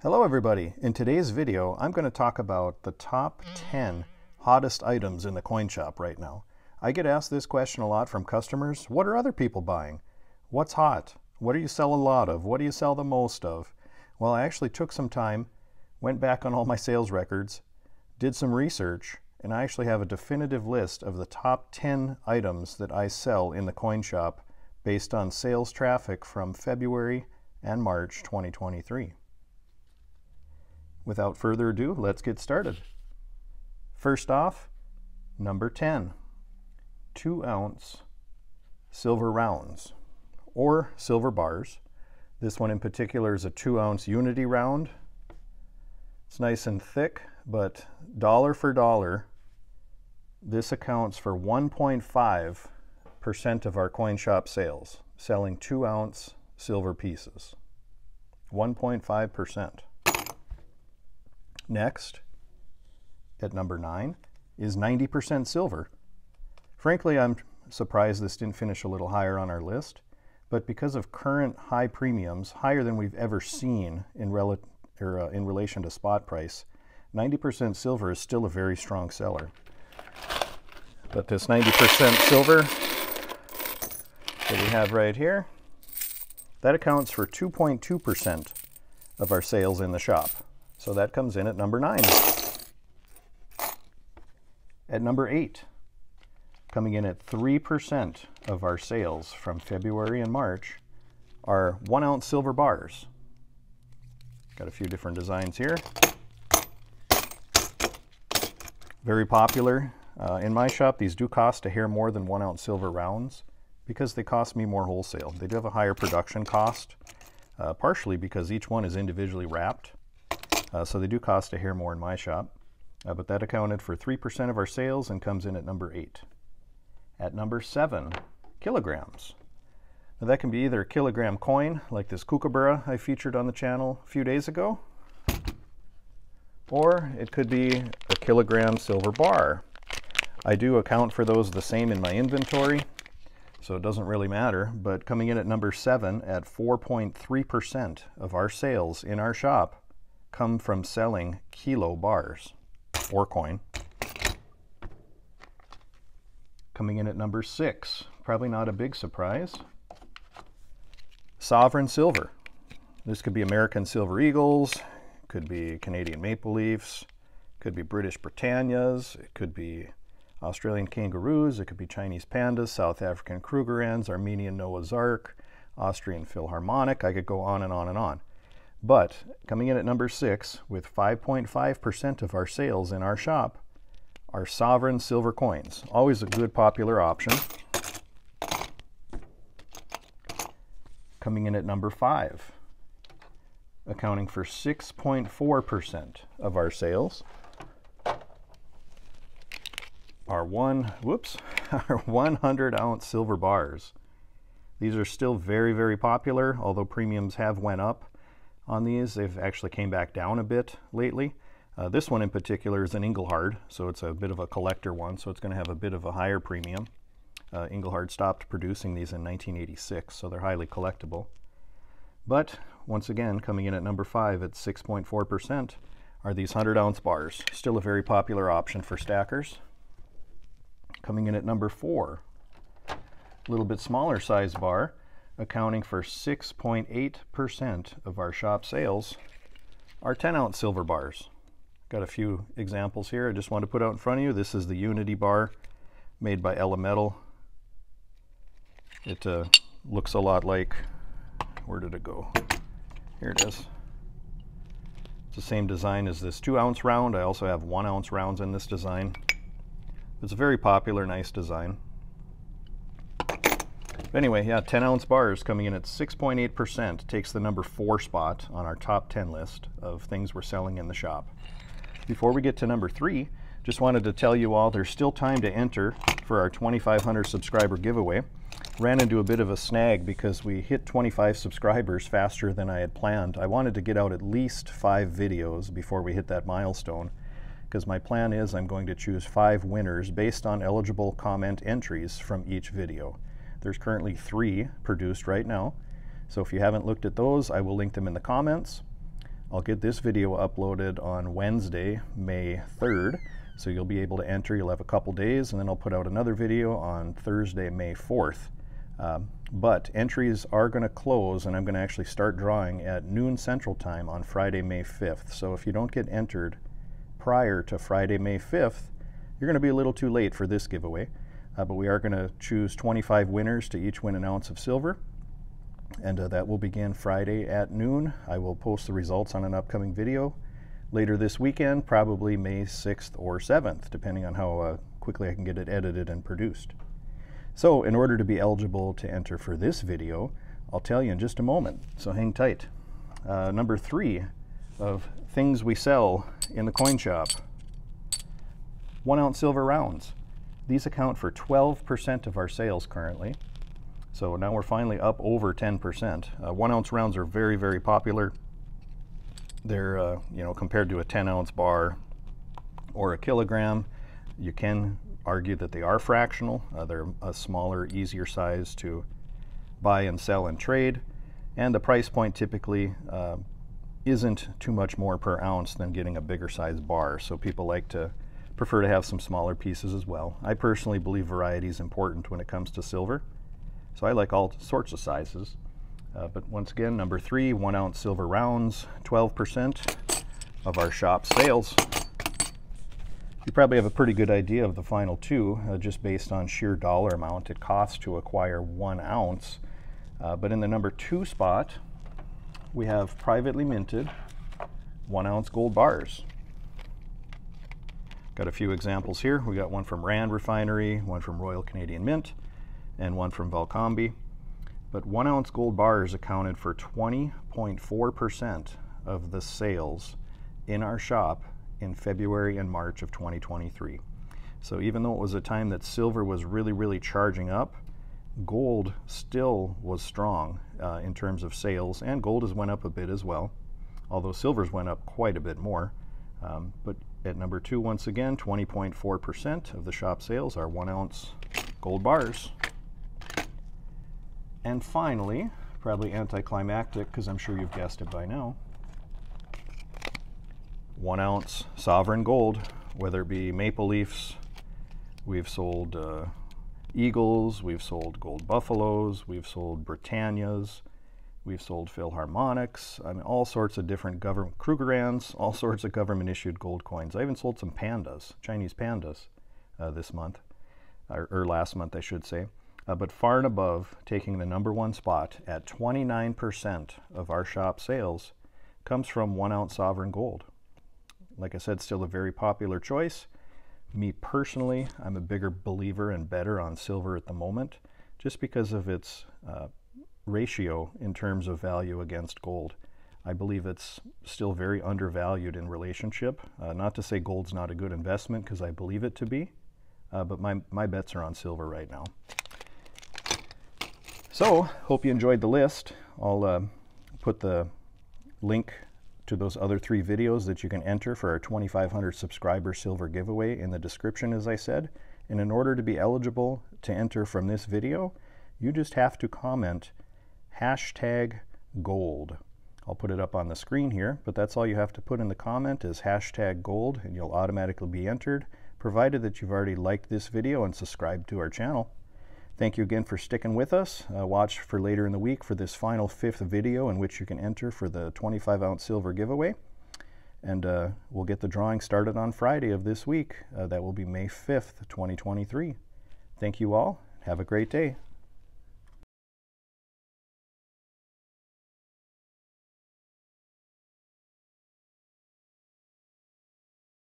Hello everybody. In today's video, I'm going to talk about the top 10 hottest items in the coin shop right now. I get asked this question a lot from customers. What are other people buying? What's hot? What do you sell a lot of? What do you sell the most of? Well, I actually took some time, went back on all my sales records, did some research, and I actually have a definitive list of the top 10 items that I sell in the coin shop based on sales traffic from February and March 2023. Without further ado, let's get started. First off, number 10, 2-ounce silver rounds or silver bars. This one in particular is a 2-ounce unity round. It's nice and thick, but dollar for dollar, this accounts for 1.5% of our coin shop sales, selling 2-ounce silver pieces. 1.5%. Next, at number 9, is 90% silver. Frankly, I'm surprised this didn't finish a little higher on our list, but because of current high premiums, higher than we've ever seen in relation to spot price, 90% silver is still a very strong seller. But this 90% silver that we have right here, that accounts for 2.2% of our sales in the shop. So that comes in at number 9. At number 8, coming in at 3% of our sales from February and March, are 1-ounce silver bars. Got a few different designs here. Very popular. In my shop, these do cost a hair more than 1-ounce silver rounds because they cost me more wholesale. They do have a higher production cost, partially because each one is individually wrapped. So they do cost a hair more in my shop, but that accounted for 3% of our sales and comes in at number 8. At number 7, kilograms. Now that can be either a kilogram coin, like this kookaburra I featured on the channel a few days ago, or it could be a kilogram silver bar. I do account for those the same in my inventory, so it doesn't really matter, but coming in at number 7 at 4.3% of our sales in our shop come from selling kilo bars or coin. Coming in at number 6, probably not a big surprise, sovereign silver. This could be American Silver Eagles, could be Canadian Maple Leafs, could be British Britannias, it could be Australian Kangaroos, it could be Chinese Pandas, South African Krugerrands, Armenian Noah's Ark, Austrian Philharmonic. I could go on and on and on. But coming in at number 6 with 5.5% of our sales in our shop are sovereign silver coins. Always a good popular option. Coming in at number 5, accounting for 6.4% of our sales, are 100-ounce silver bars. These are still very, very popular, although premiums have went up on these. They've actually came back down a bit lately. This one in particular is an Engelhard, so it's a bit of a collector one, so it's going to have a bit of a higher premium. Engelhard stopped producing these in 1986, so they're highly collectible. But once again, coming in at number 5 at 6.4% are these 100-ounce bars. Still a very popular option for stackers. Coming in at number 4, a little bit smaller size bar, accounting for 6.8% of our shop sales, are 10-ounce silver bars. Got a few examples here I just want to put out in front of you. This is the Unity bar made by Ella Metal. It looks a lot like, where did it go? Here it is. It's the same design as this 2-ounce round. I also have 1-ounce rounds in this design. It's a very popular, nice design. Anyway, yeah, 10-ounce bars coming in at 6.8% takes the number 4 spot on our top 10 list of things we're selling in the shop. Before we get to number 3, just wanted to tell you all there's still time to enter for our 2,500 subscriber giveaway. Ran into a bit of a snag because we hit 25 subscribers faster than I had planned. I wanted to get out at least 5 videos before we hit that milestone, because my plan is I'm going to choose 5 winners based on eligible comment entries from each video. There's currently 3 produced right now, so if you haven't looked at those, I will link them in the comments. I'll get this video uploaded on Wednesday, May 3rd, so you'll be able to enter. You'll have a couple days, and then I'll put out another video on Thursday, May 4th. But entries are going to close, and I'm going to actually start drawing at noon Central Time on Friday, May 5th. So if you don't get entered prior to Friday, May 5th, you're going to be a little too late for this giveaway. But we are going to choose 25 winners to each win an ounce of silver. And that will begin Friday at noon. I will post the results on an upcoming video later this weekend, probably May 6th or 7th, depending on how quickly I can get it edited and produced. So in order to be eligible to enter for this video, I'll tell you in just a moment, so hang tight. Number 3 of things we sell in the coin shop: 1 ounce silver rounds. These account for 12% of our sales currently. So now we're finally up over 10%. 1 ounce rounds are very, very popular. They're, compared to a 10 ounce bar or a kilogram, you can argue that they are fractional. They're a smaller, easier size to buy and sell and trade. And the price point typically isn't too much more per ounce than getting a bigger size bar. So people prefer to have some smaller pieces as well. I personally believe variety is important when it comes to silver. So I like all sorts of sizes. But once again, number 3, 1 ounce silver rounds, 12% of our shop sales. You probably have a pretty good idea of the final 2, just based on sheer dollar amount it costs to acquire 1 ounce. But in the number 2 spot, we have privately minted 1 ounce gold bars. Got a few examples here. We got one from Rand Refinery, one from Royal Canadian Mint, and one from Valcombi. But 1 ounce gold bars accounted for 20.4% of the sales in our shop in February and March of 2023. So even though it was a time that silver was really, really charging up, gold still was strong in terms of sales, and gold has went up a bit as well, although silver's went up quite a bit more. But at number 2, once again, 20.4% of the shop sales are 1 ounce gold bars. And finally, probably anticlimactic because I'm sure you've guessed it by now, 1 ounce sovereign gold, whether it be Maple Leafs. We've sold Eagles, we've sold Gold Buffaloes, we've sold Britannias, we've sold Philharmonics, I mean, all sorts of different government, Krugerrands, all sorts of government issued gold coins. I even sold some pandas, Chinese pandas, this month, or last month I should say. But far and above, taking the number 1 spot at 29% of our shop sales comes from 1 ounce sovereign gold. Like I said, still a very popular choice. Me personally, I'm a bigger believer and better on silver at the moment, just because of its ratio in terms of value against gold. I believe it's still very undervalued in relationship. Not to say gold's not a good investment, because I believe it to be, but my bets are on silver right now. So, hope you enjoyed the list. I'll put the link to those other 3 videos that you can enter for our 2,500 subscriber silver giveaway in the description, as I said. And in order to be eligible to enter from this video, you just have to comment #gold. I'll put it up on the screen here, but that's all you have to put in the comment is #gold, and you'll automatically be entered, provided that you've already liked this video and subscribed to our channel. Thank you again for sticking with us. Watch for later in the week for this final 5th video in which you can enter for the 25 ounce silver giveaway. And we'll get the drawing started on Friday of this week. That will be May 5th, 2023. Thank you all. Have a great day.